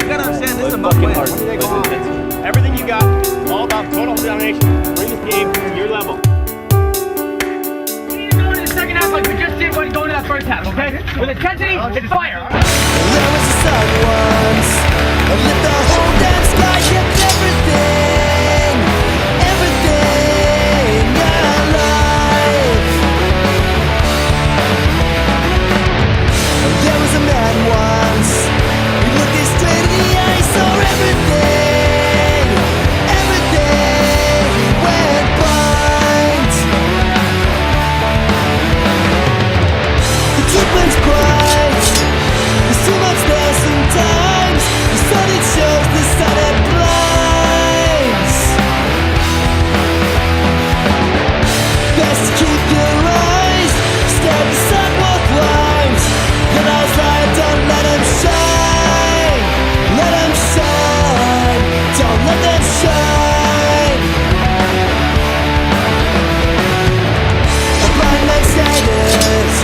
gotta understand this is about hard. Everything you got, all about total domination. Bring this game to your level. We need to go into the second half like we just did when going to that first half, okay? With intensity and fire. There was a sun once, lit the whole damn sky, kept everything alive. There was a man once, he looked me straight in the eye, saw everything went blind. The truth burns bright, there's too much there sometimes. The sun it shows, the sun it blinds. Best to keep your eyes, stare at the sidewalk lines. Your eyes lie, don't let them shine. Let them shine, don't let them shine. A blind man staggers,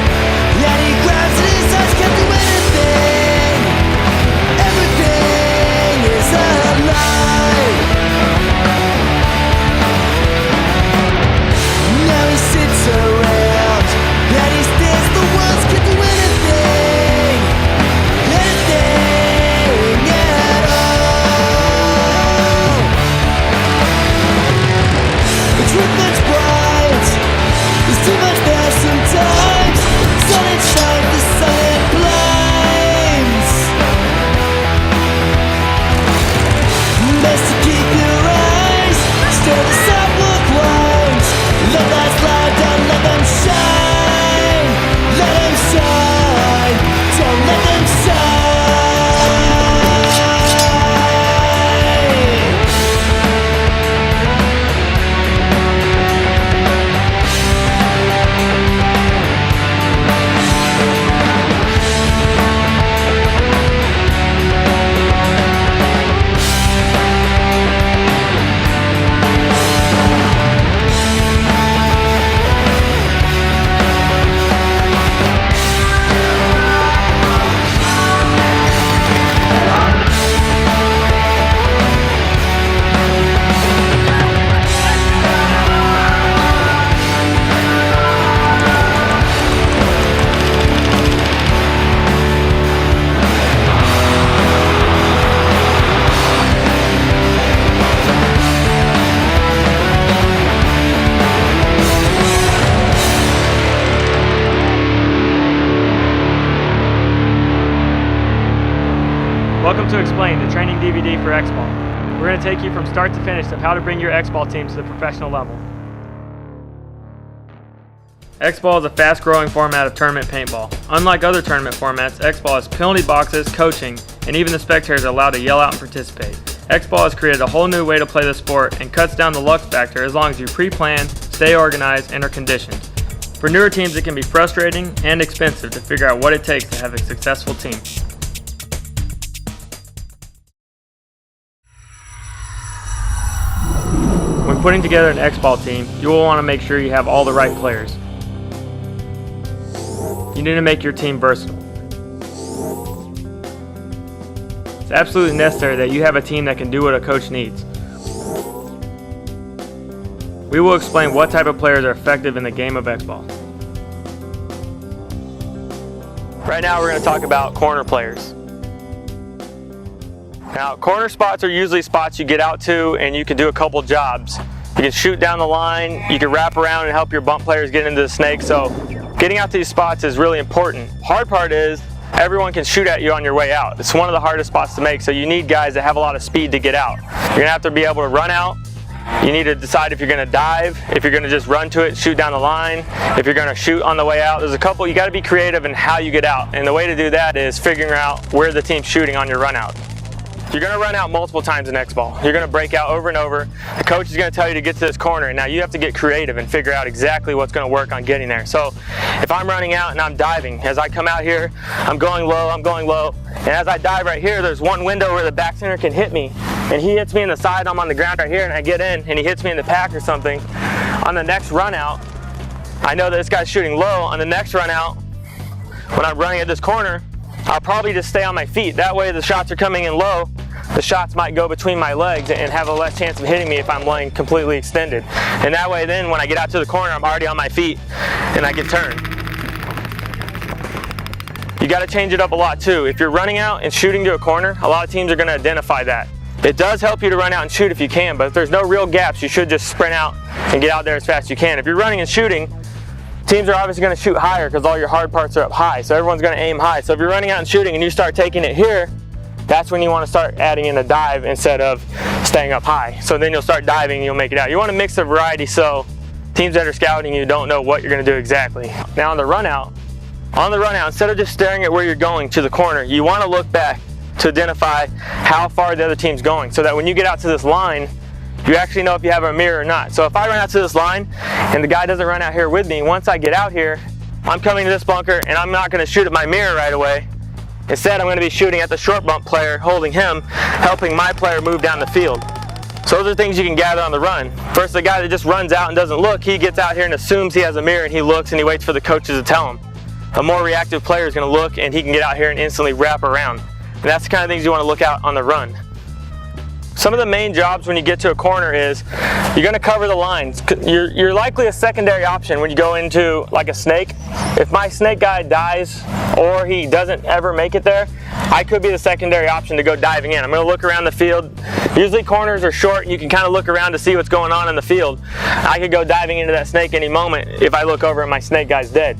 yet he grabs in his eyes, can't do anything. Everything is alive. Now he sits around, and he stares, the words can't do anything at all. The truth burns bright, there's too much there sometimes. Sun it shines, the sun it blinds. Best to keep your eyes, stare the sidewalk lines. Let lights lie down, let them shine. Let them shine, don't let them Welcome to Explain, the training DVD for X-Ball. We're going to take you from start to finish of how to bring your X-Ball team to the professional level. X-Ball is a fast-growing format of tournament paintball. Unlike other tournament formats, X-Ball has penalty boxes, coaching, and even the spectators are allowed to yell out and participate. X-Ball has created a whole new way to play the sport and cuts down the luck factor as long as you pre-plan, stay organized, and are conditioned. For newer teams, it can be frustrating and expensive to figure out what it takes to have a successful team. When putting together an X-Ball team, you will want to make sure you have all the right players. You need to make your team versatile. It's absolutely necessary that you have a team that can do what a coach needs. We will explain what type of players are effective in the game of X-Ball. Right now we're going to talk about corner players. Now, corner spots are usually spots you get out to and you can do a couple jobs. You can shoot down the line, you can wrap around and help your bump players get into the snake, so getting out to these spots is really important. Hard part is everyone can shoot at you on your way out. It's one of the hardest spots to make, so you need guys that have a lot of speed to get out. You're going to have to be able to run out. You need to decide if you're going to dive, if you're going to just run to it, shoot down the line, if you're going to shoot on the way out. There's a couple, you got to be creative in how you get out, and the way to do that is figuring out where the team's shooting on your run out. You're going to run out multiple times in X-Ball. You're going to break out over and over. The coach is going to tell you to get to this corner, and now you have to get creative and figure out exactly what's going to work on getting there. So if I'm running out and I'm diving, as I come out here, I'm going low, and as I dive right here, there's one window where the back center can hit me, and he hits me in the side, I'm on the ground right here, and I get in, and he hits me in the pack or something. On the next run out, I know that this guy's shooting low. On the next run out, when I'm running at this corner, I'll probably just stay on my feet. That way the shots are coming in low. The shots might go between my legs and have a less chance of hitting me if I'm laying completely extended. And that way then when I get out to the corner, I'm already on my feet and I can turn. You got to change it up a lot too. If you're running out and shooting to a corner, a lot of teams are going to identify that. It does help you to run out and shoot if you can, but if there's no real gaps, you should just sprint out and get out there as fast as you can. If you're running and shooting, teams are obviously going to shoot higher because all your hard parts are up high, so everyone's going to aim high. So if you're running out and shooting and you start taking it here, that's when you want to start adding in a dive instead of staying up high. So then you'll start diving and you'll make it out. You want to mix the variety so teams that are scouting you don't know what you're going to do exactly. Now on the run out, instead of just staring at where you're going to the corner, you want to look back to identify how far the other team's going so that when you get out to this line, you actually know if you have a mirror or not. So if I run out to this line and the guy doesn't run out here with me, once I get out here, I'm coming to this bunker and I'm not going to shoot at my mirror right away. Instead, I'm going to be shooting at the short bump player, holding him, helping my player move down the field. So those are things you can gather on the run. First, the guy that just runs out and doesn't look, he gets out here and assumes he has a mirror and he looks and he waits for the coaches to tell him. A more reactive player is going to look and he can get out here and instantly wrap around. And that's the kind of things you want to look out on the run. Some of the main jobs when you get to a corner is you're going to cover the lines. You're likely a secondary option when you go into like a snake. If my snake guy dies or he doesn't ever make it there, I could be the secondary option to go diving in. I'm going to look around the field. Usually corners are short and you can kind of look around to see what's going on in the field. I could go diving into that snake any moment if I look over and my snake guy's dead.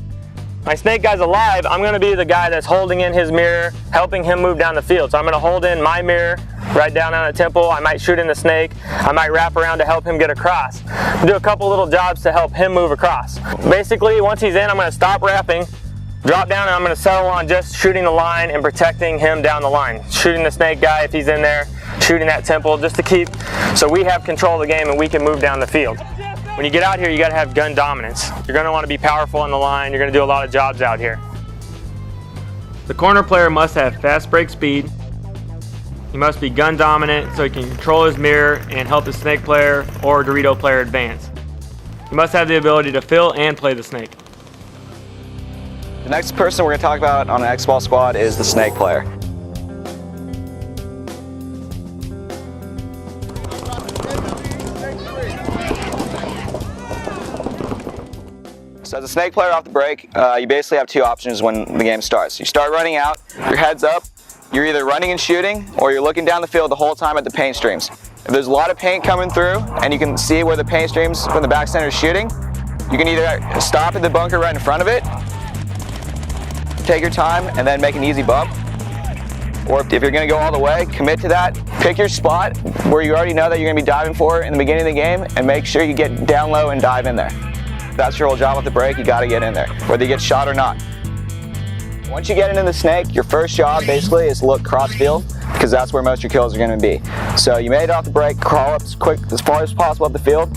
My snake guy's alive, I'm going to be the guy that's holding in his mirror, helping him move down the field. So I'm going to hold in my mirror right down on the temple. I might shoot in the snake. I might wrap around to help him get across. Do a couple little jobs to help him move across. Basically, once he's in, I'm going to stop wrapping, drop down, and I'm going to settle on just shooting the line and protecting him down the line. Shooting the snake guy if he's in there, shooting that temple just to keep so we have control of the game and we can move down the field. When you get out here, you got to have gun dominance. You're going to want to be powerful on the line. You're going to do a lot of jobs out here. The corner player must have fast break speed. He must be gun dominant so he can control his mirror and help the snake player or Dorito player advance. He must have the ability to fill and play the snake. The next person we're going to talk about on an X-Ball squad is the snake player. So as a snake player off the break, you basically have two options when the game starts. You start running out, your head's up, you're either running and shooting or you're looking down the field the whole time at the paint streams. If there's a lot of paint coming through and you can see where the paint streams when the back center is shooting, you can either stop at the bunker right in front of it, take your time and then make an easy bump. Or if you're going to go all the way, commit to that. Pick your spot where you already know that you're going to be diving for in the beginning of the game and make sure you get down low and dive in there. That's your whole job with the break, you got to get in there, whether you get shot or not. Once you get into the snake, your first job basically is to look cross field because that's where most of your kills are going to be. So you made it off the break, crawl up as quick as far as possible up the field.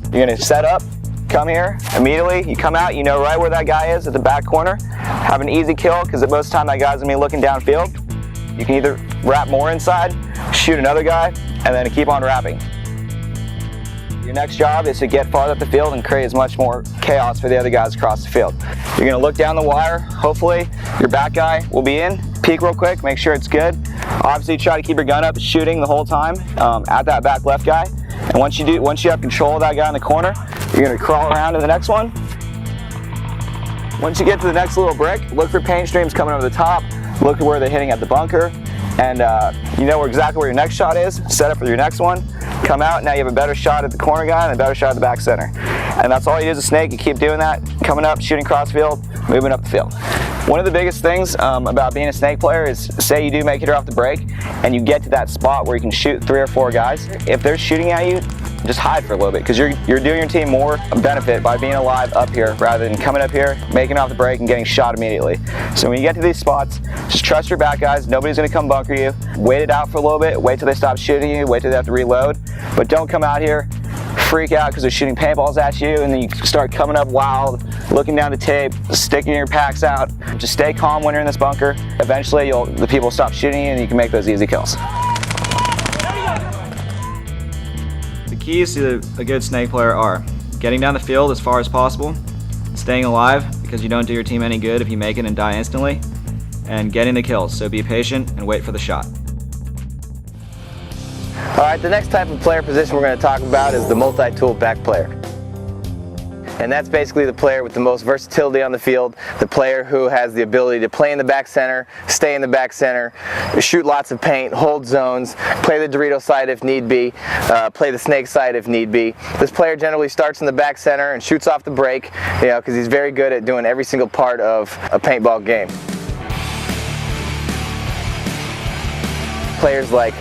You're going to set up, come here, immediately you come out, you know right where that guy is at the back corner. Have an easy kill because most of the time that guy's going to be looking downfield. You can either wrap more inside, shoot another guy, and then keep on wrapping. Your next job is to get farther up the field and create as much more chaos for the other guys across the field. You're going to look down the wire. Hopefully your back guy will be in. Peek real quick, make sure it's good. Obviously try to keep your gun up, shooting the whole time at that back left guy. And once you have control of that guy in the corner, you're going to crawl around to the next one. Once you get to the next little brick, look for paint streams coming over the top. Look at where they're hitting at the bunker. And you know exactly where your next shot is. Set up for your next one. Come out, now you have a better shot at the corner guy and a better shot at the back center. And that's all you do as a snake. You keep doing that, coming up, shooting cross field, moving up the field. One of the biggest things about being a snake player is, say you do make it off the break and you get to that spot where you can shoot 3 or 4 guys. If they're shooting at you, just hide for a little bit because you're doing your team more benefit by being alive up here rather than coming up here, making off the break and getting shot immediately. So when you get to these spots, just trust your back guys. Nobody's going to come bunker you. Wait it out for a little bit. Wait till they stop shooting you. Wait till they have to reload. But don't come out here, freak out because they're shooting paintballs at you and then you start coming up wild, looking down the tape, sticking your packs out. Just stay calm when you're in this bunker. Eventually the people will stop shooting you and you can make those easy kills. The keys to a good snake player are getting down the field as far as possible, staying alive because you don't do your team any good if you make it and die instantly, and getting the kills, so be patient and wait for the shot. Alright, the next type of player position we're going to talk about is the multi-tool back player. And that's basically the player with the most versatility on the field, the player who has the ability to play in the back center, stay in the back center, shoot lots of paint, hold zones, play the Dorito side if need be, play the snake side if need be. This player generally starts in the back center and shoots off the break, because he's very good at doing every single part of a paintball game. Players like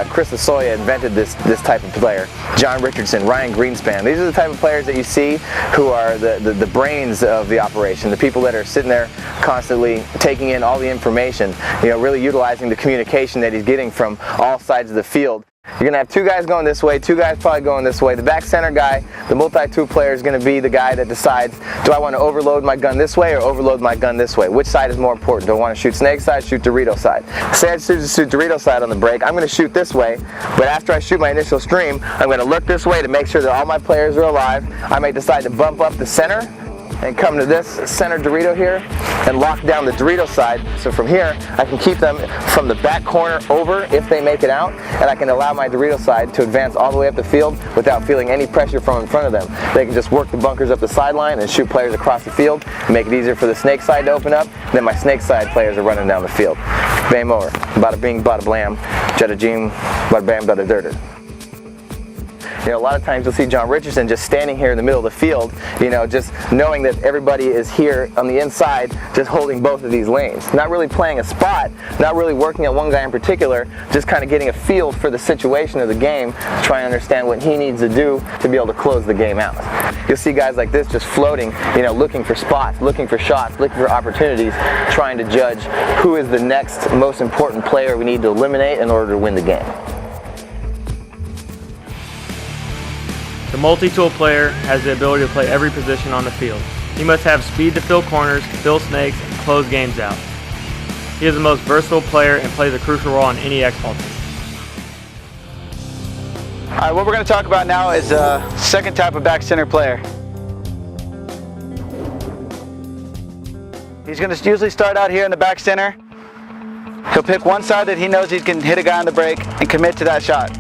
Chris Lasoya invented this type of player. John Richardson, Ryan Greenspan. These are the type of players that you see who are the brains of the operation, the people that are sitting there constantly taking in all the information, really utilizing the communication that he's getting from all sides of the field. You're going to have two guys going this way, two guys probably going this way. The back center guy, the multi-tool player, is going to be the guy that decides, do I want to overload my gun this way or overload my gun this way? Which side is more important? Do I want to shoot snake side, shoot Dorito side? Say I choose to shoot Dorito side on the break, I'm going to shoot this way, but after I shoot my initial stream, I'm going to look this way to make sure that all my players are alive. I may decide to bump up the center and come to this center Dorito here and lock down the Dorito side. So from here, I can keep them from the back corner over if they make it out, and I can allow my Dorito side to advance all the way up the field without feeling any pressure from in front of them. They can just work the bunkers up the sideline and shoot players across the field, make it easier for the snake side to open up, and then my snake side players are running down the field. Game over. Bada bing, bada blam, jada jing, bada bam, bada dirter. A lot of times you'll see John Richardson just standing here in the middle of the field, just knowing that everybody is here on the inside, just holding both of these lanes. Not really playing a spot, not really working at one guy in particular, just kind of getting a feel for the situation of the game, trying to understand what he needs to do to be able to close the game out. You'll see guys like this just floating, looking for spots, looking for shots, looking for opportunities, trying to judge who is the next most important player we need to eliminate in order to win the game. The multi-tool player has the ability to play every position on the field. He must have speed to fill corners, fill snakes, and close games out. He is the most versatile player and plays a crucial role on any X-Ball team. Alright, what we're going to talk about now is a second type of back center player. He's going to usually start out here in the back center. He'll pick one side that he knows he can hit a guy on the break and commit to that shot.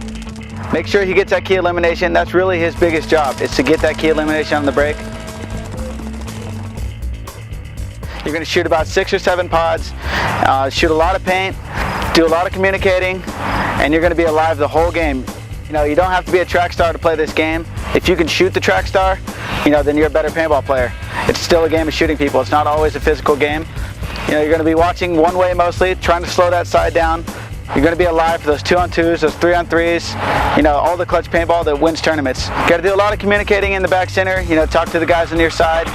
Make sure he gets that key elimination. That's really his biggest job, is to get that key elimination on the break. You're going to shoot about 6 or 7 pods, shoot a lot of paint, do a lot of communicating, and you're going to be alive the whole game. You don't have to be a track star to play this game. If you can shoot the track star, then you're a better paintball player. It's still a game of shooting people. It's not always a physical game. You're going to be watching one way mostly, trying to slow that side down. You're going to be alive for those 2-on-2s, those 3-on-3s, all the clutch paintball that wins tournaments. You got to do a lot of communicating in the back center, talk to the guys on your side.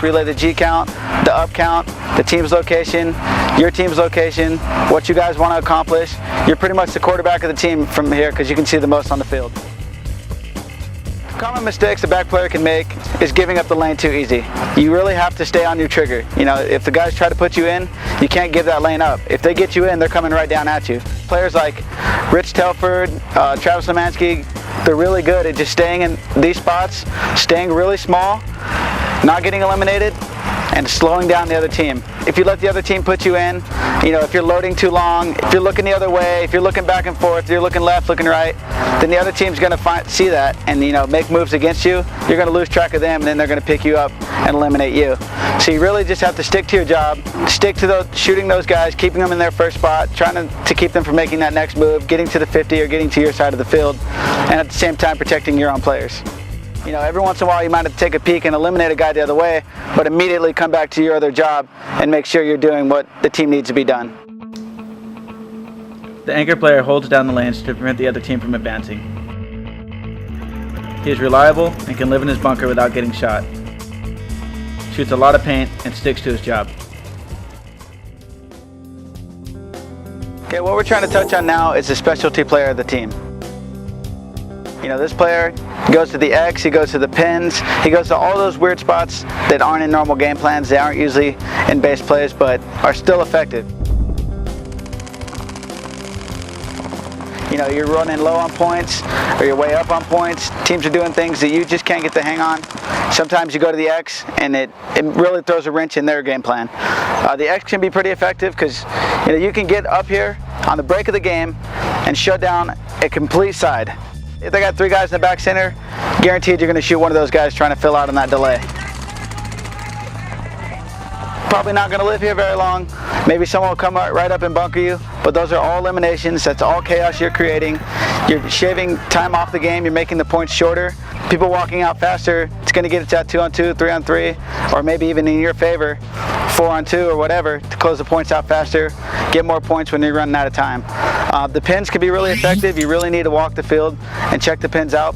Relay the G count, the up count, the team's location, your team's location, what you guys want to accomplish. You're pretty much the quarterback of the team from here because you can see the most on the field. Common mistakes the back player can make is giving up the lane too easy. You really have to stay on your trigger. If the guys try to put you in, you can't give that lane up. If they get you in, they're coming right down at you. Players like Rich Telford, Travis Lemansky, they're really good at just staying in these spots, staying really small, not getting eliminated, and slowing down the other team. If you let the other team put you in, if you're loading too long, if you're looking the other way, if you're looking back and forth, if you're looking left, looking right, then the other team's going to see that and make moves against you. You're going to lose track of them, and then they're going to pick you up and eliminate you. So you really just have to stick to your job, stick to shooting those guys, keeping them in their first spot, trying to keep them from making that next move, getting to the 50 or getting to your side of the field, and at the same time protecting your own players. Every once in a while you might have to take a peek and eliminate a guy the other way, but immediately come back to your other job and make sure you're doing what the team needs to be done. The anchor player holds down the lanes to prevent the other team from advancing. He is reliable and can live in his bunker without getting shot. Shoots a lot of paint and sticks to his job. Okay, what we're trying to touch on now is the specialty player of the team. This player goes to the X, he goes to the pins, he goes to all those weird spots that aren't in normal game plans. They aren't usually in base plays, but are still effective. you know, you're running low on points or you're way up on points, teams are doing things that you just can't get the hang on. Sometimes you go to the X and it really throws a wrench in their game plan. The X can be pretty effective because, you know, you can get up here on the break of the game and shut down a complete side. If they got 3 guys in the back center, guaranteed you're going to shoot one of those guys trying to fill out on that delay. Probably not going to live here very long. Maybe someone will come right up and bunker you, but those are all eliminations. That's all chaos you're creating. You're shaving time off the game. You're making the points shorter. People walking out faster, it's going to get it to 2-on-2, 3-on-3, or maybe even in your favor, 4-on-2 or whatever, to close the points out faster, get more points when you're running out of time. The pins can be really effective. You really need to walk the field and check the pins out.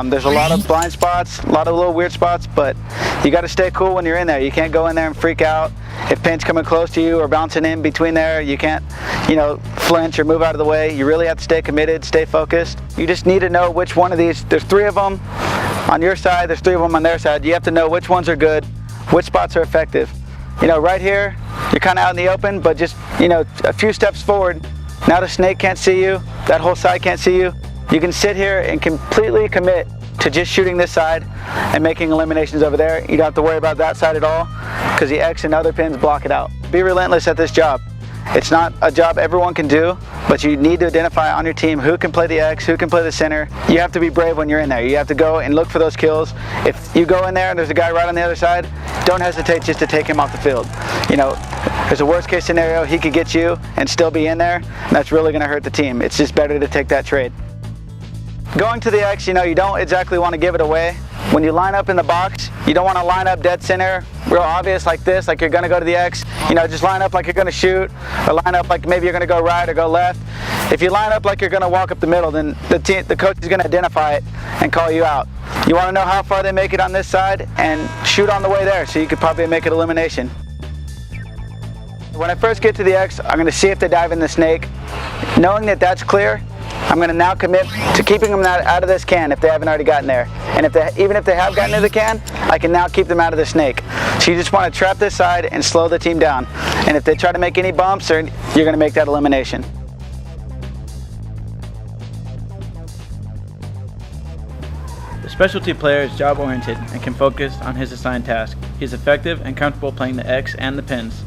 There's a lot of blind spots, a lot of little weird spots, but you got to stay cool when you're in there. You can't go in there and freak out. If pins coming close to you or bouncing in between there, you can't, you know, flinch or move out of the way. You really have to stay committed, stay focused. You just need to know which one of these, there's 3 of them on your side, there's 3 of them on their side. You have to know which ones are good, which spots are effective. You know, right here, you're kind of out in the open, but just, you know, a few steps forward. Now the snake can't see you, that whole side can't see you. You can sit here and completely commit to just shooting this side and making eliminations over there. You don't have to worry about that side at all because the X and other pins block it out. Be relentless at this job. It's not a job everyone can do, but you need to identify on your team who can play the X, who can play the center. You have to be brave when you're in there. You have to go and look for those kills. If you go in there and there's a guy right on the other side, don't hesitate just to take him off the field. You know, there's a worst case scenario, he could get you and still be in there, and that's really going to hurt the team. It's just better to take that trade. Going to the X, you know, you don't exactly want to give it away. When you line up in the box, you don't want to line up dead center, real obvious like this, like you're going to go to the X. You know, just line up like you're going to shoot, or line up like maybe you're going to go right or go left. If you line up like you're going to walk up the middle, then the coach is going to identify it and call you out. You want to know how far they make it on this side and shoot on the way there, so you could probably make it elimination. When I first get to the X, I'm going to see if they dive in the snake. Knowing that that's clear, I'm going to now commit to keeping them out of this can if they haven't already gotten there. And even if they have gotten to the can, I can now keep them out of the snake. So you just want to trap this side and slow the team down. And if they try to make any bumps, you're going to make that elimination. The specialty player is job-oriented and can focus on his assigned task. He's effective and comfortable playing the X and the pins.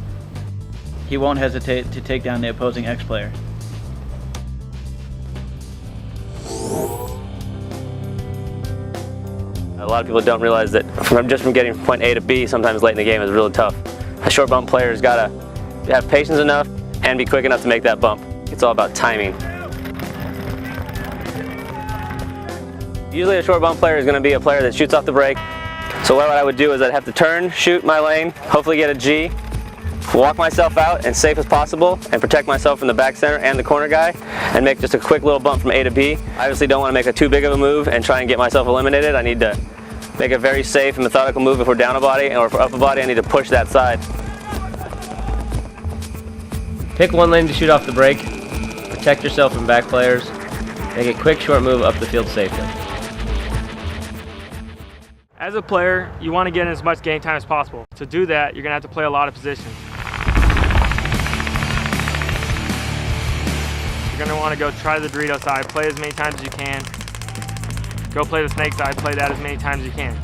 He won't hesitate to take down the opposing X player. A lot of people don't realize that from getting from point A to B sometimes late in the game is really tough. A short bump player's got to have patience enough and be quick enough to make that bump. It's all about timing. Usually a short bump player is going to be a player that shoots off the break. So what I would do is I'd have to turn, shoot my lane, hopefully get a G, walk myself out as safe as possible and protect myself from the back center and the corner guy and make just a quick little bump from A to B. I obviously don't want to make a too big of a move and try and get myself eliminated. I need to make a very safe and methodical move. If we're down a body or if we're up a body, I need to push that side. Pick one lane to shoot off the break, protect yourself from back players, make a quick short move up the field safely. As a player, you want to get in as much game time as possible. To do that, you're going to have to play a lot of positions. You're going to want to go try the Dorito side, play as many times as you can. Go play the snake side, play that as many times as you can.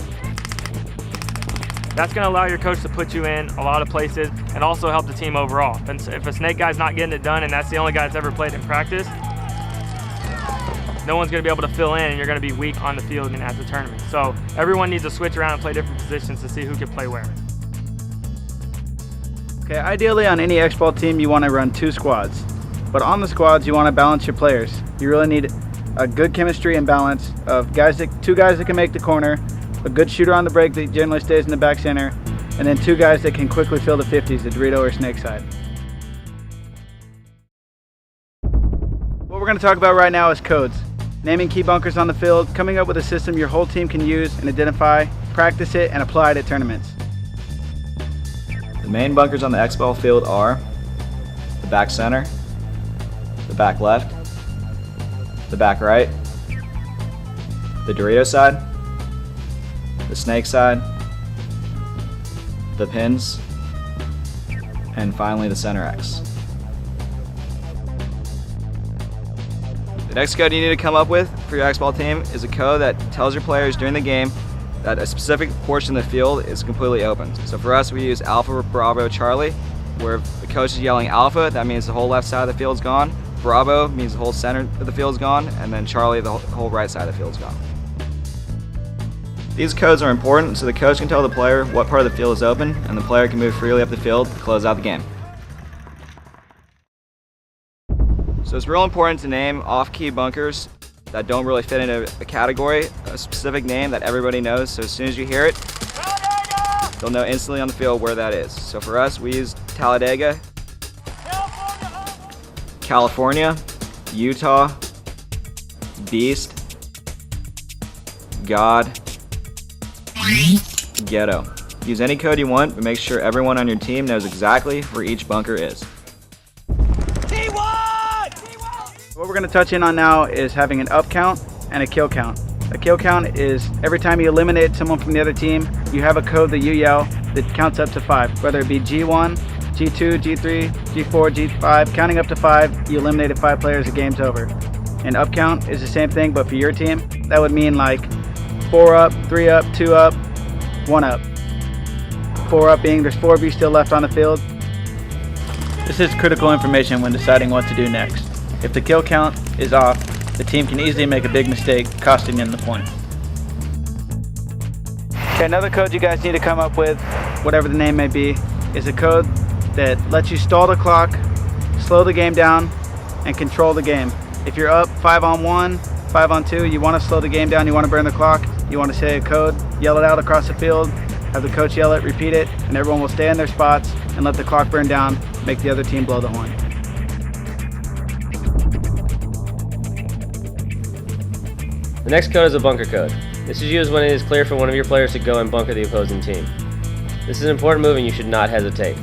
That's going to allow your coach to put you in a lot of places and also help the team overall. If a snake guy's not getting it done and that's the only guy that's ever played in practice, no one's going to be able to fill in and you're going to be weak on the field and at the tournament. So everyone needs to switch around and play different positions to see who can play where. Okay, ideally on any X-Ball team you want to run 2 squads. But on the squads you want to balance your players. You really need a good chemistry and balance of 2 guys that can make the corner, a good shooter on the break that generally stays in the back center, and then 2 guys that can quickly fill the 50s, the Dorito or snake side. What we're going to talk about right now is codes. Naming key bunkers on the field, coming up with a system your whole team can use and identify, practice it, and apply it at tournaments. The main bunkers on the X-Ball field are the back center, the back left, the back right, the Dorito side, the snake side, the pins, and finally the center X. The next code you need to come up with for your X-Ball team is a code that tells your players during the game that a specific portion of the field is completely open. So for us, we use Alpha, Bravo, Charlie, where if the coach is yelling Alpha, that means the whole left side of the field's gone. Bravo means the whole center of the field's gone, and then Charlie, the whole right side of the field's gone. These codes are important so the coach can tell the player what part of the field is open, and the player can move freely up the field to close out the game. So it's real important to name off-key bunkers that don't really fit into a category, a specific name that everybody knows, so as soon as you hear it, they'll know instantly on the field where that is. So for us, we use Talladega, California, Utah, Beast, God, Ghetto. Use any code you want, but make sure everyone on your team knows exactly where each bunker is. What we're going to touch in on now is having an up count and a kill count. A kill count is every time you eliminate someone from the other team, you have a code that you yell that counts up to 5, whether it be G1, G2, G3, G4, G5. Counting up to 5, you eliminated 5 players, the game's over. And up count is the same thing, but for your team, that would mean like 4 up, 3 up, 2 up, 1 up. 4 up being there's 4 of you still left on the field. This is critical information when deciding what to do next. If the kill count is off, the team can easily make a big mistake, costing them the point. Okay, another code you guys need to come up with, whatever the name may be, is a code that lets you stall the clock, slow the game down, and control the game. If you're up 5 on 1, 5 on 2, you want to slow the game down, you want to burn the clock, you want to say a code, yell it out across the field, have the coach yell it, repeat it, and everyone will stay in their spots and let the clock burn down, make the other team blow the horn. The next code is a bunker code. This is used when it is clear for one of your players to go and bunker the opposing team. This is an important move and you should not hesitate.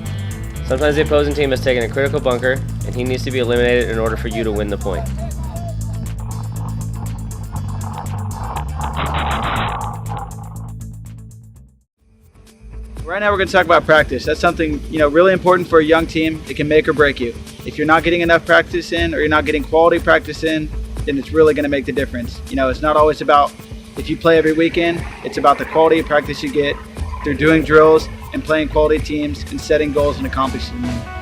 Sometimes the opposing team has taken a critical bunker and he needs to be eliminated in order for you to win the point. Right now we're going to talk about practice. That's something, really important for a young team. It can make or break you. If you're not getting enough practice in or you're not getting quality practice in, then it's really going to make the difference. It's not always about if you play every weekend, it's about the quality of practice you get through doing drills and playing quality teams and setting goals and accomplishing them.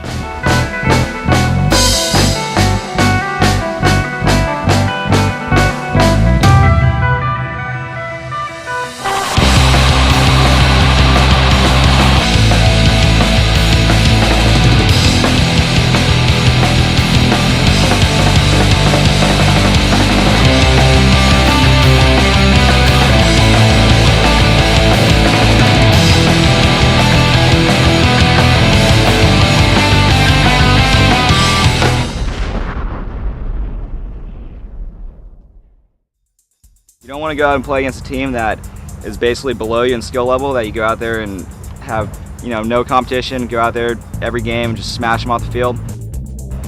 You don't want to go out and play against a team that is basically below you in skill level, that you go out there and have, no competition, go out there every game and just smash them off the field.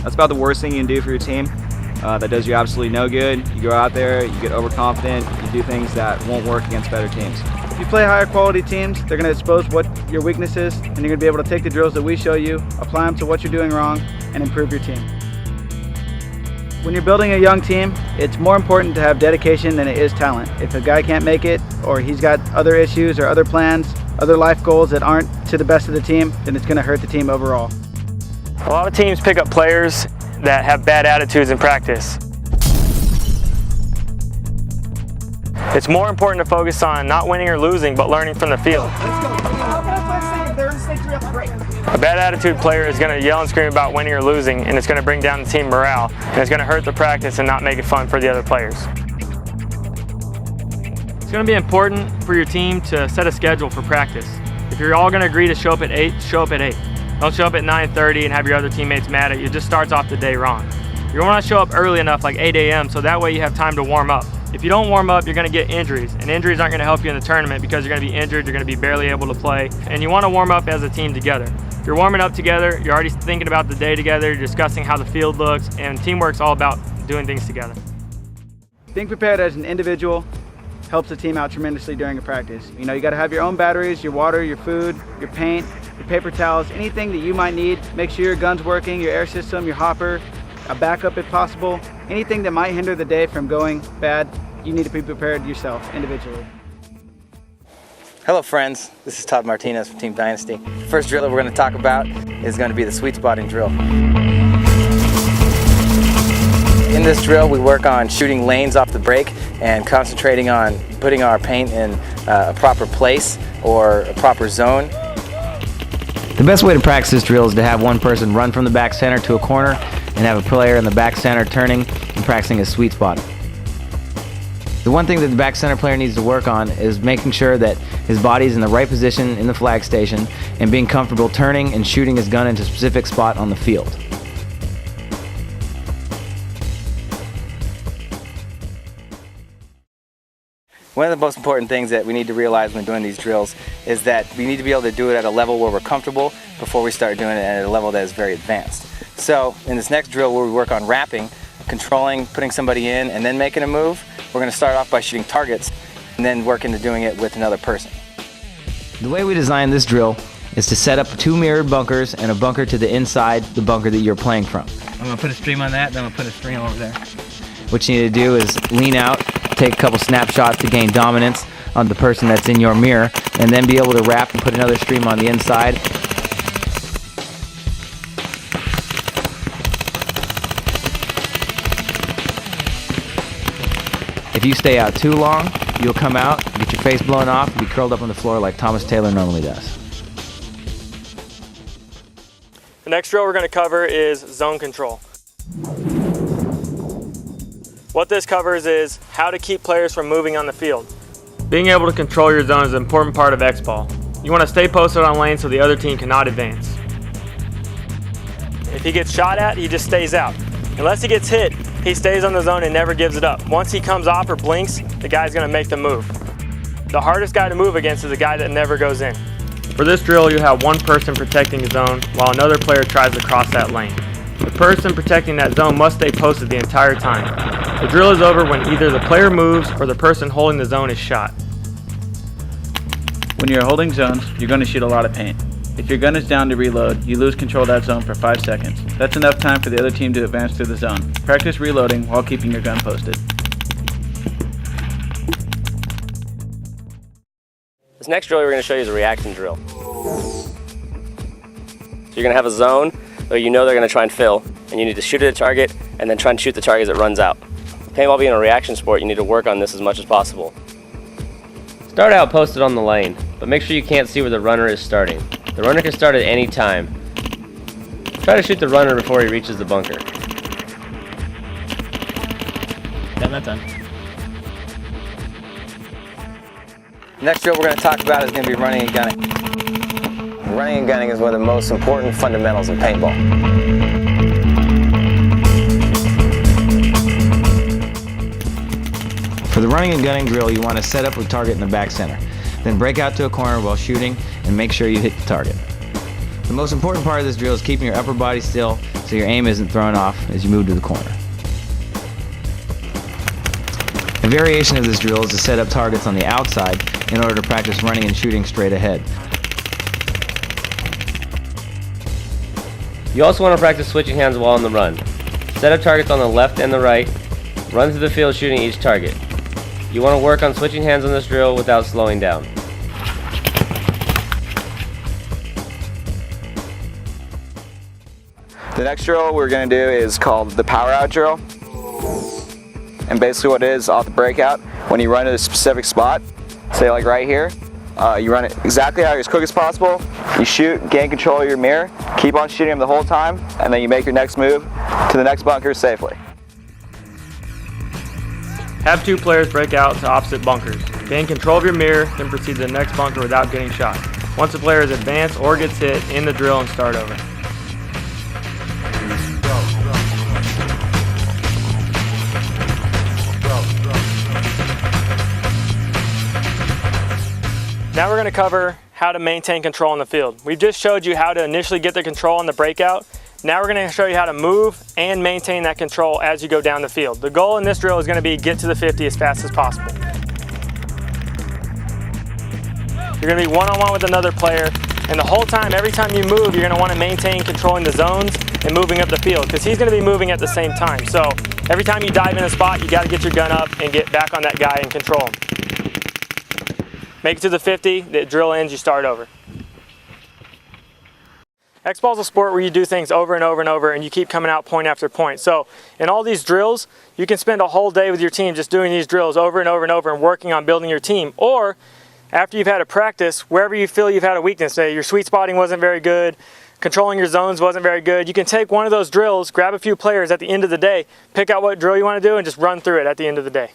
That's about the worst thing you can do for your team. That does you absolutely no good. You go out there, you get overconfident, you do things that won't work against better teams. If you play higher quality teams, they're going to expose what your weakness is, and you're going to be able to take the drills that we show you, apply them to what you're doing wrong, and improve your team. When you're building a young team, it's more important to have dedication than it is talent. If a guy can't make it, or he's got other issues or other plans, other life goals that aren't to the best of the team, then it's going to hurt the team overall. A lot of teams pick up players that have bad attitudes in practice. It's more important to focus on not winning or losing, but learning from the field. A bad attitude player is going to yell and scream about winning or losing, and it's going to bring down the team morale, and it's going to hurt the practice and not make it fun for the other players. It's going to be important for your team to set a schedule for practice. If you're all going to agree to show up at 8, show up at 8. Don't show up at 9:30 and have your other teammates mad at you. It just starts off the day wrong. You want to show up early enough, like 8 a.m., so that way you have time to warm up. If you don't warm up, you're going to get injuries, and injuries aren't going to help you in the tournament because you're going to be injured, you're going to be barely able to play, and you want to warm up as a team together. If you're warming up together, you're already thinking about the day together, you're discussing how the field looks, and teamwork's all about doing things together. Being prepared as an individual helps the team out tremendously during a practice. You got to have your own batteries, your water, your food, your paint, your paper towels, anything that you might need. Make sure your gun's working, your air system, your hopper, a backup if possible. anything that might hinder the day from going bad, you need to be prepared yourself individually. Hello friends, this is Todd Martinez from Team Dynasty. The first drill that we're going to talk about is going to be the sweet spotting drill. In this drill we work on shooting lanes off the break and concentrating on putting our paint in a proper place or a proper zone. The best way to practice this drill is to have one person run from the back center to a corner and have a player in the back center turning and practicing his sweet spot. The one thing that the back center player needs to work on is making sure that his body's in the right position in the flag station and being comfortable turning and shooting his gun into a specific spot on the field. One of the most important things that we need to realize when doing these drills is that we need to be able to do it at a level where we're comfortable before we start doing it at a level that is very advanced. So in this next drill where we work on wrapping, controlling, putting somebody in, and then making a move, we're going to start off by shooting targets and then work into doing it with another person. The way we designed this drill is to set up 2 mirrored bunkers and a bunker to the inside the bunker that you're playing from. I'm going to put a stream on that, then I'm going to put a stream over there. What you need to do is lean out, take a couple snapshots to gain dominance on the person that's in your mirror, and then be able to wrap and put another stream on the inside. If you stay out too long, you'll come out, get your face blown off, and be curled up on the floor like Thomas Taylor normally does. The next drill we're going to cover is zone control. What this covers is how to keep players from moving on the field. Being able to control your zone is an important part of X-Ball. You want to stay posted on lane so the other team cannot advance. If he gets shot at, he just stays out. Unless he gets hit, he stays on the zone and never gives it up. Once he comes off or blinks, the guy's going to make the move. The hardest guy to move against is the guy that never goes in. For this drill, you have one person protecting the zone while another player tries to cross that lane. The person protecting that zone must stay posted the entire time. The drill is over when either the player moves or the person holding the zone is shot. When you're holding zones, you're going to shoot a lot of paint. If your gun is down to reload, you lose control of that zone for 5 seconds. That's enough time for the other team to advance through the zone. Practice reloading while keeping your gun posted. This next drill we're going to show you is a reaction drill. So you're going to have a zone where you know they're going to try and fill, and you need to shoot at a target and then try and shoot the target as it runs out. Paintball being a reaction sport, you need to work on this as much as possible. Start out posted on the lane, but make sure you can't see where the runner is starting. The runner can start at any time. Try to shoot the runner before he reaches the bunker. Yeah, that's done. Next drill we're going to talk about is going to be running and gunning. Running and gunning is one of the most important fundamentals of paintball. For the running and gunning drill, you want to set up a target in the back center. Then break out to a corner while shooting and make sure you hit the target. The most important part of this drill is keeping your upper body still so your aim isn't thrown off as you move to the corner. A variation of this drill is to set up targets on the outside in order to practice running and shooting straight ahead. You also want to practice switching hands while on the run. Set up targets on the left and the right. Run through the field shooting each target. You want to work on switching hands on this drill without slowing down. The next drill we're going to do is called the power out drill. And basically what it is, off the breakout, when you run to a specific spot, say like right here, you run it exactly as quick as possible, you shoot, gain control of your mirror, keep on shooting them the whole time, and then you make your next move to the next bunker safely. Have 2 players break out to opposite bunkers. Gain control of your mirror, then proceed to the next bunker without getting shot. Once the player is advanced or gets hit, end the drill and start over. Now we're going to cover how to maintain control on the field. We've just showed you how to initially get the control on the breakout. Now we're going to show you how to move and maintain that control as you go down the field. The goal in this drill is going to be get to the 50 as fast as possible. You're going to be one-on-one with another player, and the whole time, every time you move, you're going to want to maintain controlling the zones and moving up the field, because he's going to be moving at the same time. So every time you dive in a spot, you got to get your gun up and get back on that guy and control him. Make it to the 50, the drill ends, you start over. X-ball is a sport where you do things over and over and over, and you keep coming out point after point. So in all these drills, you can spend a whole day with your team just doing these drills over and over and over and working on building your team. Or after you've had a practice, wherever you feel you've had a weakness, say your sweet spotting wasn't very good, controlling your zones wasn't very good, you can take one of those drills, grab a few players at the end of the day, pick out what drill you want to do, and just run through it at the end of the day.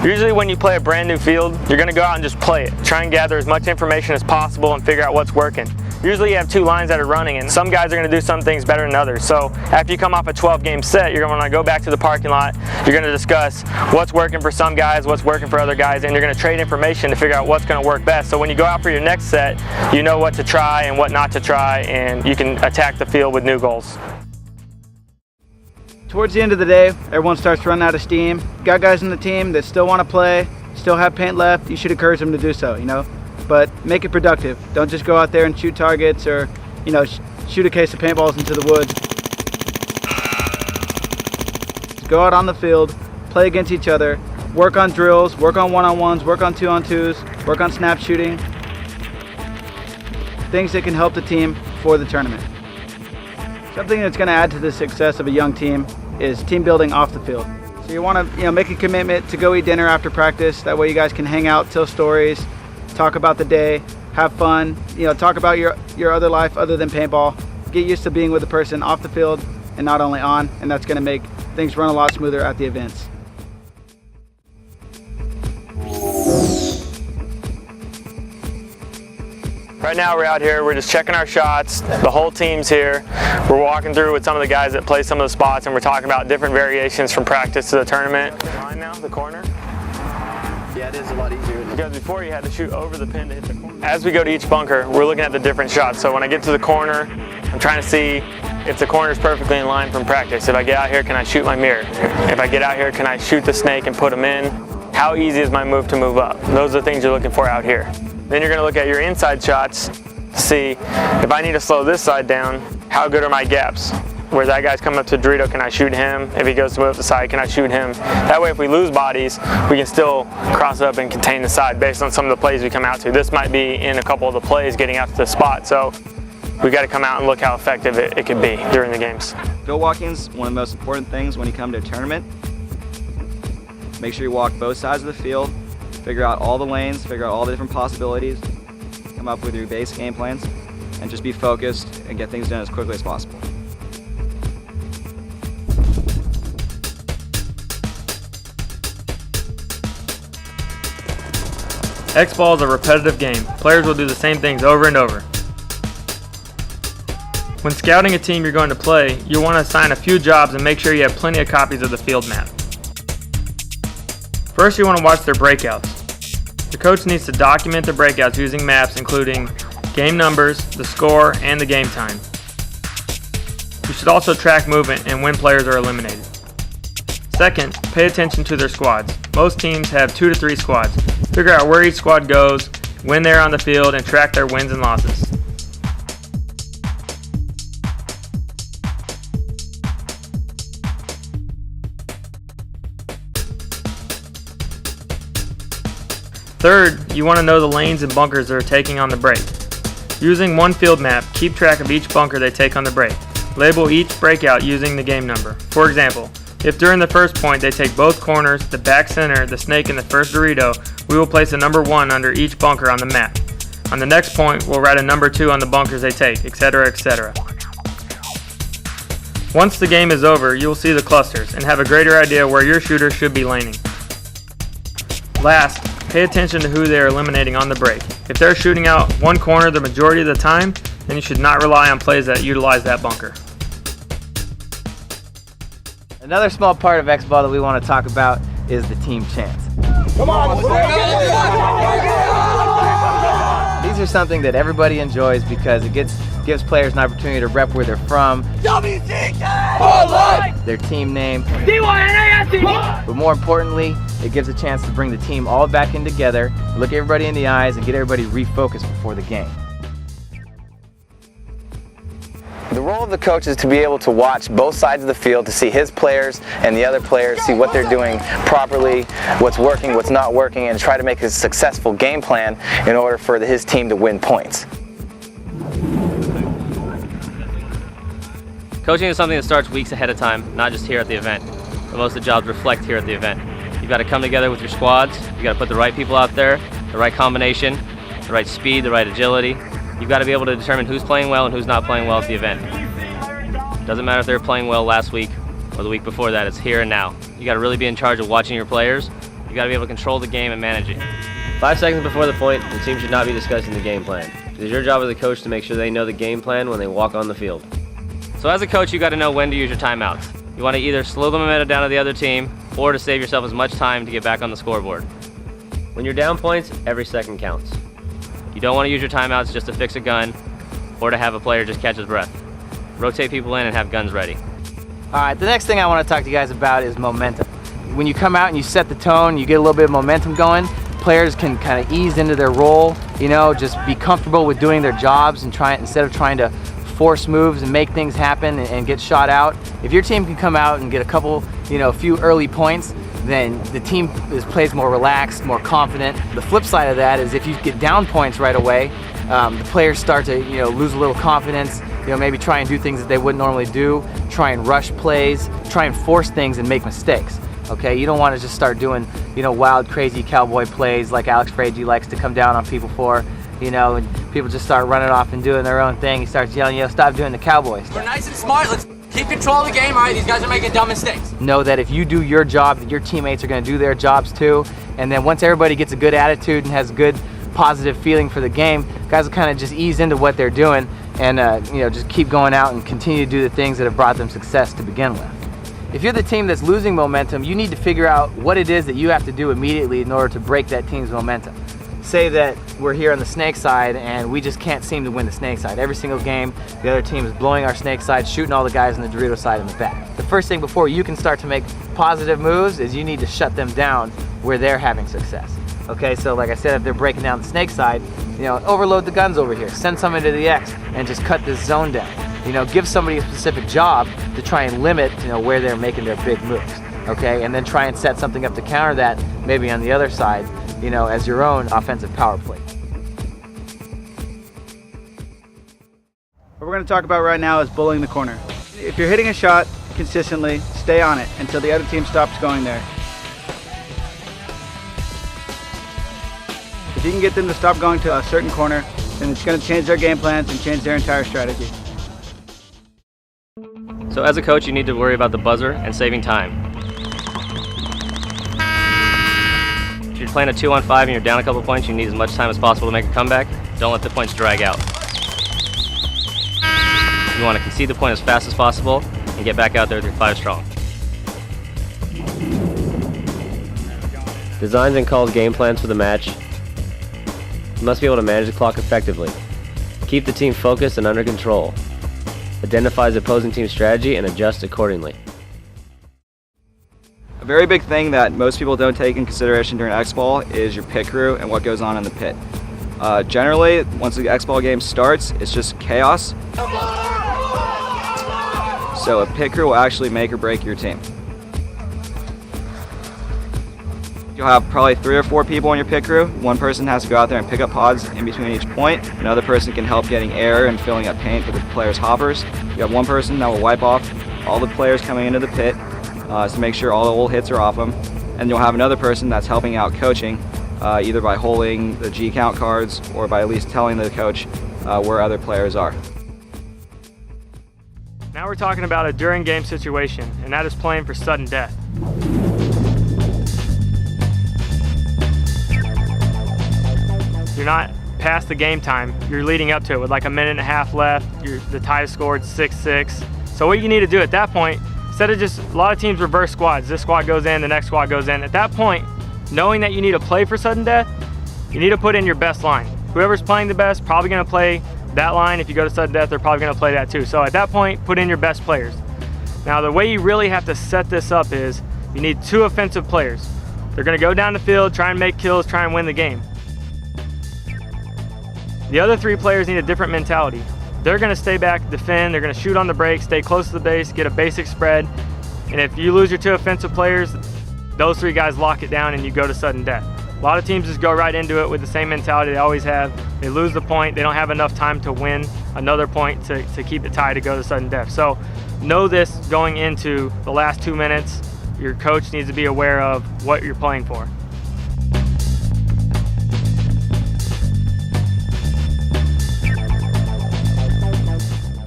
Usually when you play a brand new field, you're going to go out and just play it. Try and gather as much information as possible and figure out what's working. Usually you have two lines that are running, and some guys are going to do some things better than others. So after you come off a 12-game set, you're going to want to go back to the parking lot. You're going to discuss what's working for some guys, what's working for other guys, and you're going to trade information to figure out what's going to work best. So when you go out for your next set, you know what to try and what not to try, and you can attack the field with new goals. Towards the end of the day, everyone starts to run out of steam. Got guys in the team that still want to play, still have paint left, you should encourage them to do so, you know. But make it productive. Don't just go out there and shoot targets or, you know, shoot a case of paintballs into the woods. Go out on the field, play against each other, work on drills, work on one-on-ones, work on two-on-twos, work on snap shooting. Things that can help the team for the tournament. Something that's going to add to the success of a young team is team building off the field. So you want to, make a commitment to go eat dinner after practice. That way you guys can hang out, tell stories, talk about the day, have fun. Talk about your other life other than paintball. Get used to being with a person off the field and not only on, and that's going to make things run a lot smoother at the events. Right now we're out here, we're just checking our shots, the whole team's here. We're walking through with some of the guys that play some of the spots, and we're talking about different variations from practice to the tournament. Line now, the corner. Yeah, it is a lot easier. Because before you had to shoot over the pin to hit the corner. As we go to each bunker, we're looking at the different shots. So when I get to the corner, I'm trying to see if the corner's perfectly in line from practice. If I get out here, can I shoot my mirror? If I get out here, can I shoot the snake and put them in? How easy is my move to move up? Those are the things you're looking for out here. Then you're going to look at your inside shots to see if I need to slow this side down, how good are my gaps? Where that guy's coming up to Dorito, can I shoot him? If he goes to move up the side, can I shoot him? That way if we lose bodies, we can still cross up and contain the side based on some of the plays we come out to. This might be in a couple of the plays getting out to the spot, so we got to come out and look how effective it could be during the games. Field walking's one of the most important things when you come to a tournament. Make sure you walk both sides of the field, figure out all the lanes, figure out all the different possibilities, come up with your base game plans, and just be focused and get things done as quickly as possible. X-ball is a repetitive game. Players will do the same things over and over. When scouting a team you're going to play, you'll want to assign a few jobs and make sure you have plenty of copies of the field map. First, you want to watch their breakouts. The coach needs to document the breakouts using maps including game numbers, the score, and the game time. You should also track movement and when players are eliminated. Second, pay attention to their squads. Most teams have 2 to 3 squads. Figure out where each squad goes, when they're on the field, and track their wins and losses. Third, you want to know the lanes and bunkers they're taking on the break. Using one field map, keep track of each bunker they take on the break. Label each breakout using the game number. For example, if during the first point they take both corners, the back center, the snake, and the first Dorito, we will place a number 1 under each bunker on the map. On the next point, we'll write a number 2 on the bunkers they take, etc., etc. Once the game is over, you will see the clusters and have a greater idea where your shooter should be laning. Last, pay attention to who they are eliminating on the break. If they're shooting out one corner the majority of the time, then you should not rely on plays that utilize that bunker. Another small part of X-ball that we want to talk about is the team chants. Come on! These are something that everybody enjoys because it gives players an opportunity to rep where they're from, their team name, but more importantly, it gives a chance to bring the team all back in together, look everybody in the eyes, and get everybody refocused before the game. of the coaches to be able to watch both sides of the field, to see his players and the other players, see what they're doing properly, what's working, what's not working, and try to make a successful game plan in order for his team to win points. Coaching is something that starts weeks ahead of time, not just here at the event. But most of the jobs reflect here at the event. You've got to come together with your squads, you've got to put the right people out there, the right combination, the right speed, the right agility. You've got to be able to determine who's playing well and who's not playing well at the event. Doesn't matter if they were playing well last week or the week before that, it's here and now. You got to really be in charge of watching your players. You got to be able to control the game and manage it. 5 seconds before the point, the team should not be discussing the game plan. It is your job as a coach to make sure they know the game plan when they walk on the field. So as a coach, you got to know when to use your timeouts. You want to either slow the momentum down to the other team or to save yourself as much time to get back on the scoreboard. When you're down points, every second counts. You don't want to use your timeouts just to fix a gun or to have a player just catch his breath. Rotate people in and have guns ready. All right, the next thing I want to talk to you guys about is momentum. When you come out and you set the tone, you get a little bit of momentum going, players can kind of ease into their role, you know, just be comfortable with doing their jobs and instead of trying to force moves and make things happen and get shot out. If your team can come out and get a few early points, then the team plays more relaxed, more confident. The flip side of that is if you get down points right away, the players start to lose a little confidence, maybe try and do things that they wouldn't normally do, try and rush plays, try and force things and make mistakes. Okay, you don't want to just start doing wild, crazy cowboy plays like Alex Frazier likes to come down on people for. And people just start running off and doing their own thing. He starts yelling, stop doing the cowboy stuff. We're nice and smart. Let's keep control of the game. All right, these guys are making dumb mistakes. Know that if you do your job, that your teammates are going to do their jobs too. And then once everybody gets a good attitude and has good, positive feeling for the game, guys will kind of just ease into what they're doing and just keep going out and continue to do the things that have brought them success to begin with. If you're the team that's losing momentum, you need to figure out what it is that you have to do immediately in order to break that team's momentum. Say that we're here on the snake side and we just can't seem to win the snake side. Every single game, the other team is blowing our snake side, shooting all the guys on the Dorito side in the back. The first thing before you can start to make positive moves is you need to shut them down where they're having success. Okay, so like I said, if they're breaking down the snake side, overload the guns over here, send somebody to the X and just cut this zone down. Give somebody a specific job to try and limit, where they're making their big moves. Okay, and then try and set something up to counter that, maybe on the other side, as your own offensive power play. What we're going to talk about right now is bullying the corner. If you're hitting a shot consistently, stay on it until the other team stops going there. If you can get them to stop going to a certain corner, then it's going to change their game plans and change their entire strategy. So as a coach, you need to worry about the buzzer and saving time. If you're playing a 2-on-5 and you're down a couple points, you need as much time as possible to make a comeback. Don't let the points drag out. You want to concede the point as fast as possible and get back out there with your 5 strong. Designs and calls game plans for the match. You must be able to manage the clock effectively. Keep the team focused and under control. Identifies the opposing team's strategy and adjust accordingly. A very big thing that most people don't take in consideration during X-Ball is your pit crew and what goes on in the pit. Generally, once the X-Ball game starts, it's just chaos. So a pit crew will actually make or break your team. You'll have probably 3 or 4 people on your pit crew. One person has to go out there and pick up pods in between each point. Another person can help getting air and filling up paint for the players' hoppers. You have one person that will wipe off all the players coming into the pit to make sure all the old hits are off them. And you'll have another person that's helping out coaching, either by holding the G count cards or by at least telling the coach where other players are. Now we're talking about a during game situation, and that is playing for sudden death. You're not past the game time, you're leading up to it with like a minute and a half left, the tie is scored 6-6. So what you need to do at that point, instead of just, a lot of teams reverse squads, this squad goes in, the next squad goes in. At that point, knowing that you need to play for sudden death, you need to put in your best line. Whoever's playing the best, probably gonna play that line. If you go to sudden death, they're probably gonna play that too. So at that point, put in your best players. Now the way you really have to set this up is, you need 2 offensive players. They're gonna go down the field, try and make kills, try and win the game. The other 3 players need a different mentality. they're going to stay back, defend, they're going to shoot on the break, stay close to the base, get a basic spread. And if you lose your 2 offensive players, those 3 guys lock it down and you go to sudden death. A lot of teams just go right into it with the same mentality they always have. They lose the point, they don't have enough time to win another point to keep it tied to go to sudden death. So know this going into the last 2 minutes. Your coach needs to be aware of what you're playing for.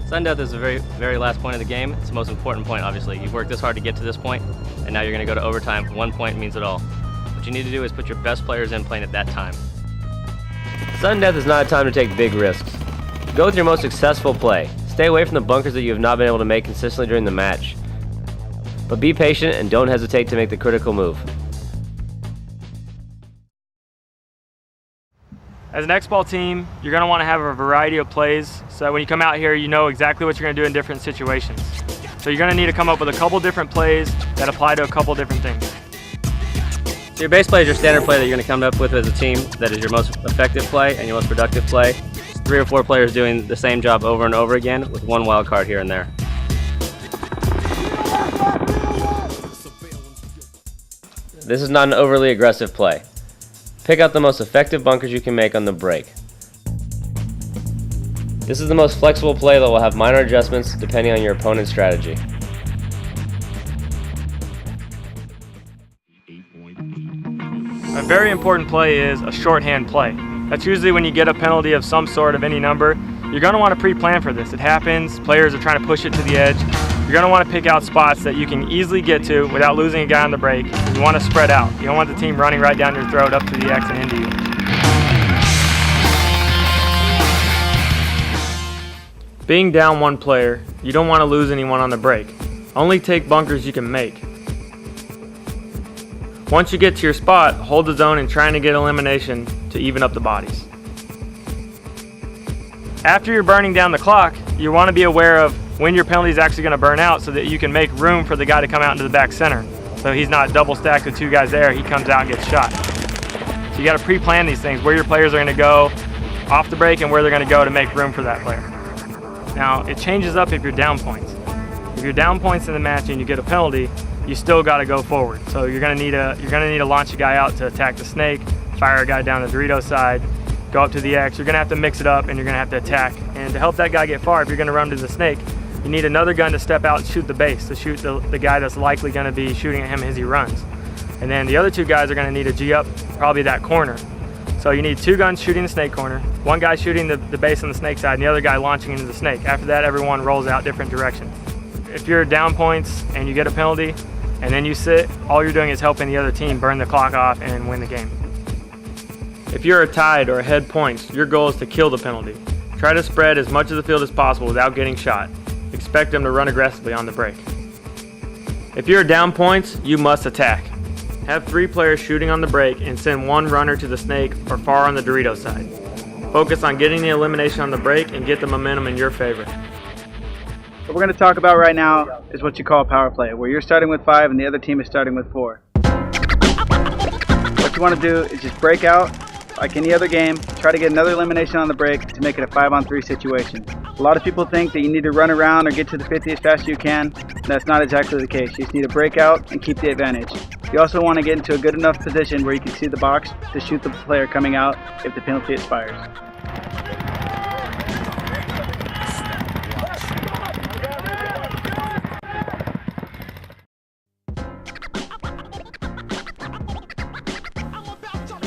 Sudden death is the very last point of the game. It's the most important point, obviously. You've worked this hard to get to this point, and now you're going to go to overtime. 1 point means it all. What you need to do is put your best players in playing at that time. Sudden death is not a time to take big risks. Go with your most successful play. Stay away from the bunkers that you have not been able to make consistently during the match. But be patient and don't hesitate to make the critical move. As an X-ball team, you're going to want to have a variety of plays so that when you come out here, you know exactly what you're going to do in different situations. So you're going to need to come up with a couple different plays that apply to a couple different things. So your base play is your standard play that you're going to come up with as a team. That is your most effective play and your most productive play. It's 3 or 4 players doing the same job over and over again with 1 wild card here and there. This is not an overly aggressive play. Pick out the most effective bunkers you can make on the break. This is the most flexible play that will have minor adjustments depending on your opponent's strategy. A very important play is a shorthand play. That's usually when you get a penalty of some sort of any number. You're going to want to pre-plan for this. It happens, players are trying to push it to the edge. You're going to want to pick out spots that you can easily get to without losing a guy on the break. You want to spread out. You don't want the team running right down your throat up to the X and into you. Being down 1 player, you don't want to lose anyone on the break. Only take bunkers you can make. Once you get to your spot, hold the zone and trying to get elimination to even up the bodies. After you're burning down the clock, you want to be aware of when your penalty is actually going to burn out so that you can make room for the guy to come out into the back center. So he's not double stacked with 2 guys there, he comes out and gets shot. So you got to pre-plan these things, where your players are going to go off the break and where they're going to go to make room for that player. Now, it changes up if you're down points. If you're down points in the match and you get a penalty, you still got to go forward. So you're going to need to launch a guy out to attack the snake, fire a guy down the Dorito side, go up to the X. You're going to have to mix it up and you're going to have to attack. And to help that guy get far, if you're going to run to the snake, you need another gun to step out and shoot the base, to shoot the guy that's likely going to be shooting at him as he runs. And then the other 2 guys are going to need to G up probably that corner. So you need 2 guns shooting the snake corner, 1 guy shooting the base on the snake side, and the other guy launching into the snake. After that, everyone rolls out different directions. If you're down points and you get a penalty and then you sit, all you're doing is helping the other team burn the clock off and win the game. If you're tied or ahead points, your goal is to kill the penalty. Try to spread as much of the field as possible without getting shot. Expect them to run aggressively on the break. If you're down points, you must attack. Have 3 players shooting on the break and send 1 runner to the snake or far on the Dorito side. Focus on getting the elimination on the break and get the momentum in your favor. What we're going to talk about right now is what you call power play, where you're starting with 5 and the other team is starting with 4. What you want to do is just break out like any other game, try to get another elimination on the break to make it a 5-on-3 situation. A lot of people think that you need to run around or get to the 50 as fast as you can. That's not exactly the case. You just need to break out and keep the advantage. You also want to get into a good enough position where you can see the box to shoot the player coming out if the penalty expires.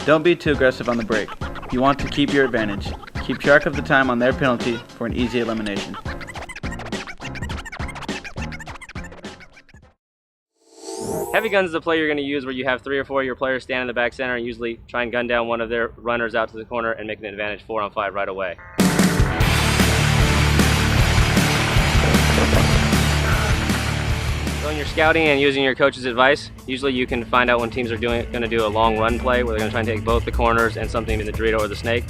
Don't be too aggressive on the break. You want to keep your advantage. Keep track of the time on their penalty for an easy elimination. Heavy guns is a play you're going to use where you have 3 or 4 of your players stand in the back center and usually try and gun down one of their runners out to the corner and make an advantage 4-on-5 right away. So when you're scouting and using your coach's advice, usually you can find out when teams are going to do a long run play where they're going to try and take both the corners and something in the Dorito or the snake,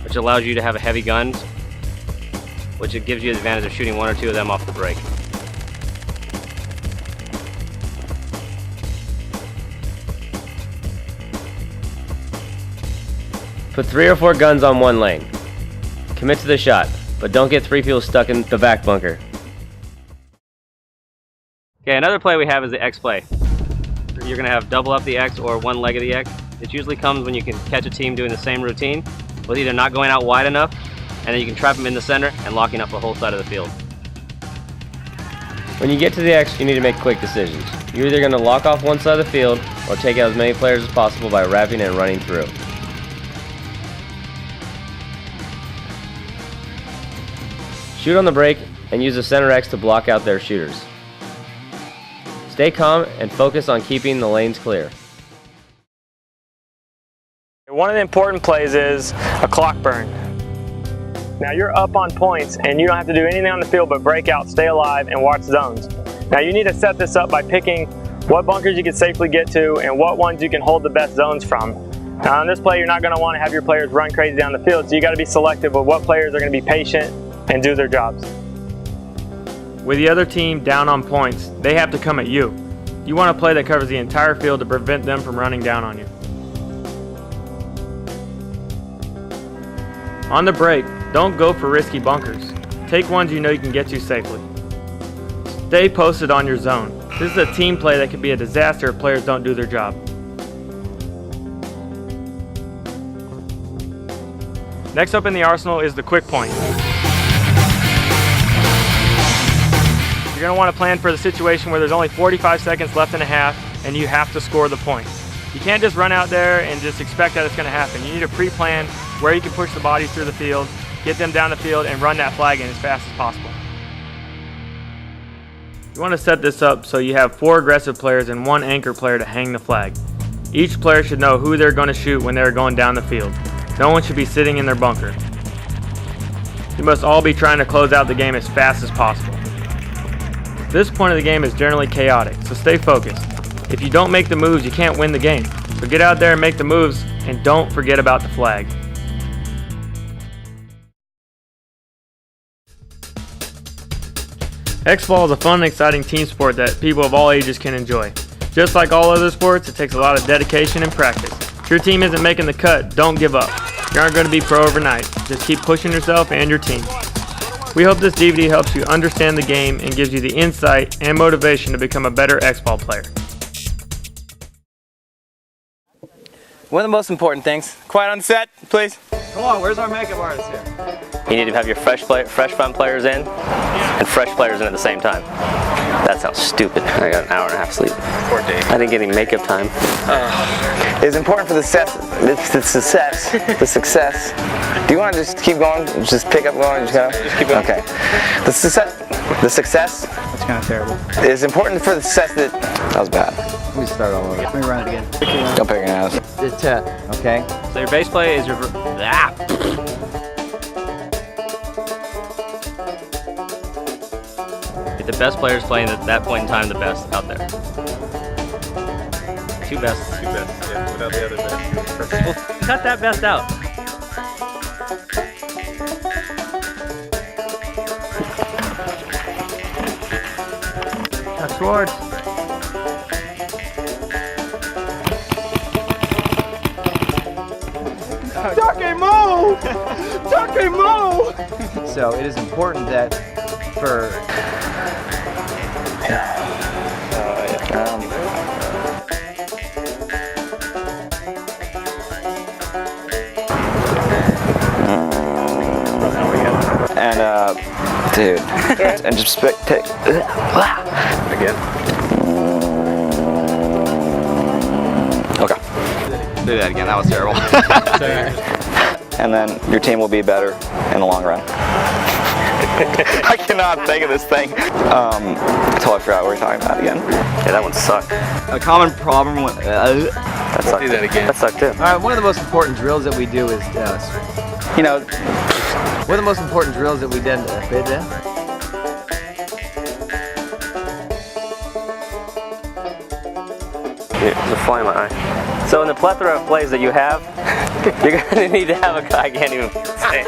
which allows you to have a heavy gun, which it gives you the advantage of shooting 1 or 2 of them off the break. Put 3 or 4 guns on one lane. Commit to the shot. but don't get 3 people stuck in the back bunker. Okay, another play we have is the X play. You're going to have double up the X or one leg of the X. It usually comes when you can catch a team doing the same routine, with either not going out wide enough, and then you can trap them in the center and locking up the whole side of the field. When you get to the X, you need to make quick decisions. You're either going to lock off one side of the field or take out as many players as possible by wrapping and running through. Shoot on the break and use the center X to block out their shooters. Stay calm and focus on keeping the lanes clear. One of the important plays is a clock burn. Now you're up on points and you don't have to do anything on the field but break out, stay alive, and watch zones. Now you need to set this up by picking what bunkers you can safely get to and what ones you can hold the best zones from. Now on this play, you're not going to want to have your players run crazy down the field, so you got to be selective with what players are going to be patient and do their jobs. With the other team down on points, they have to come at you. You want a play that covers the entire field to prevent them from running down on you. On the break, don't go for risky bunkers. Take ones you know you can get to safely. Stay posted on your zone. This is a team play that can be a disaster if players don't do their job. Next up in the arsenal is the quick point. You're going to want to plan for the situation where there's only 45 seconds left in a half and you have to score the point. You can't just run out there and just expect that it's going to happen. You need to pre-plan where you can push the bodies through the field, get them down the field, and run that flag in as fast as possible. You want to set this up so you have 4 aggressive players and 1 anchor player to hang the flag. Each player should know who they're going to shoot when they're going down the field. No one should be sitting in their bunker. You must all be trying to close out the game as fast as possible. This point of the game is generally chaotic, so stay focused. If you don't make the moves, you can't win the game. So get out there and make the moves, and don't forget about the flag. X-ball is a fun and exciting team sport that people of all ages can enjoy. Just like all other sports, it takes a lot of dedication and practice. If your team isn't making the cut, don't give up. You aren't going to be pro overnight. Just keep pushing yourself and your team. We hope this DVD helps you understand the game and gives you the insight and motivation to become a better X-ball player. One of the most important things. Quiet on set, please. Come on, where's our makeup artist here? You need to have your fresh fun players in and fresh players in at the same time. That sounds stupid. I got an hour and a half sleep. Poor Dave. I didn't get any makeup time. It's important for the success. Do you want to just keep going? Just pick up going? Just keep going. Okay. The success. That's kind of terrible. Is important for the success that was bad. Let me start all over. Let me run it again. Don't pick your nose. It's okay? So your base play is your... Get the best players playing at that point in time, the best out there. 2 best. 2 best, yeah, without the other best. Well, cut that best out. That's Schwartz. So it is important that for dude, and just take Again. Okay. Do that again. That was terrible. And then your team will be better in the long run. I cannot think of this thing. I totally forgot what we were talking about again. Yeah, that one sucked. A common problem with That sucked. Do that again. That sucked too. all right, one of the most important drills that we do is, You know, one of the most important drills that we did. There's a fly in my eye. So in the plethora of plays that you have, you're going to need to have a guy, I can't even say.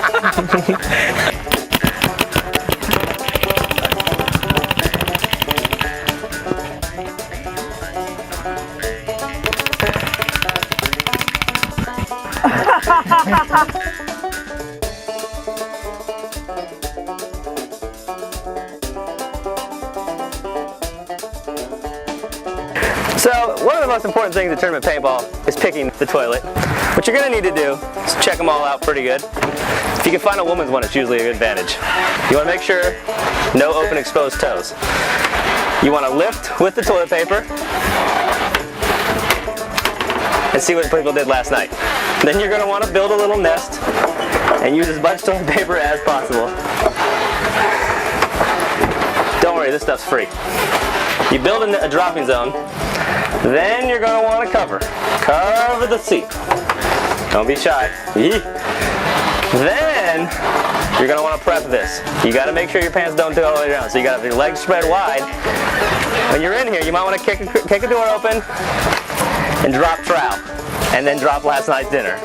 one of the most important things in tournament paintball is picking the toilet. What you're going to need to do is check them all out pretty good. If you can find a woman's one, it's usually a good advantage. You want to make sure no open exposed toes. You want to lift with the toilet paper and see what people did last night. Then you're going to want to build a little nest and use as much toilet paper as possible. Don't worry, this stuff's free. You build a dropping zone, then you're going to want to cover the seat. Don't be shy. Then you're going to want to prep this. You got to make sure your pants don't go all the way down. So you got to have your legs spread wide. When you're in here, you might want to kick a door open and drop trowel, and then drop last night's dinner.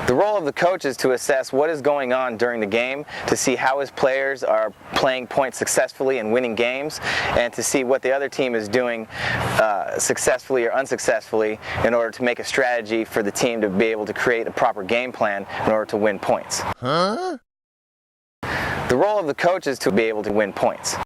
The role of the coach is to assess what is going on during the game, to see how his players are playing points successfully and winning games, and to see what the other team is doing successfully or unsuccessfully in order to make a strategy for the team to be able to create a proper game plan in order to win points. The role of the coach is to be able to win points.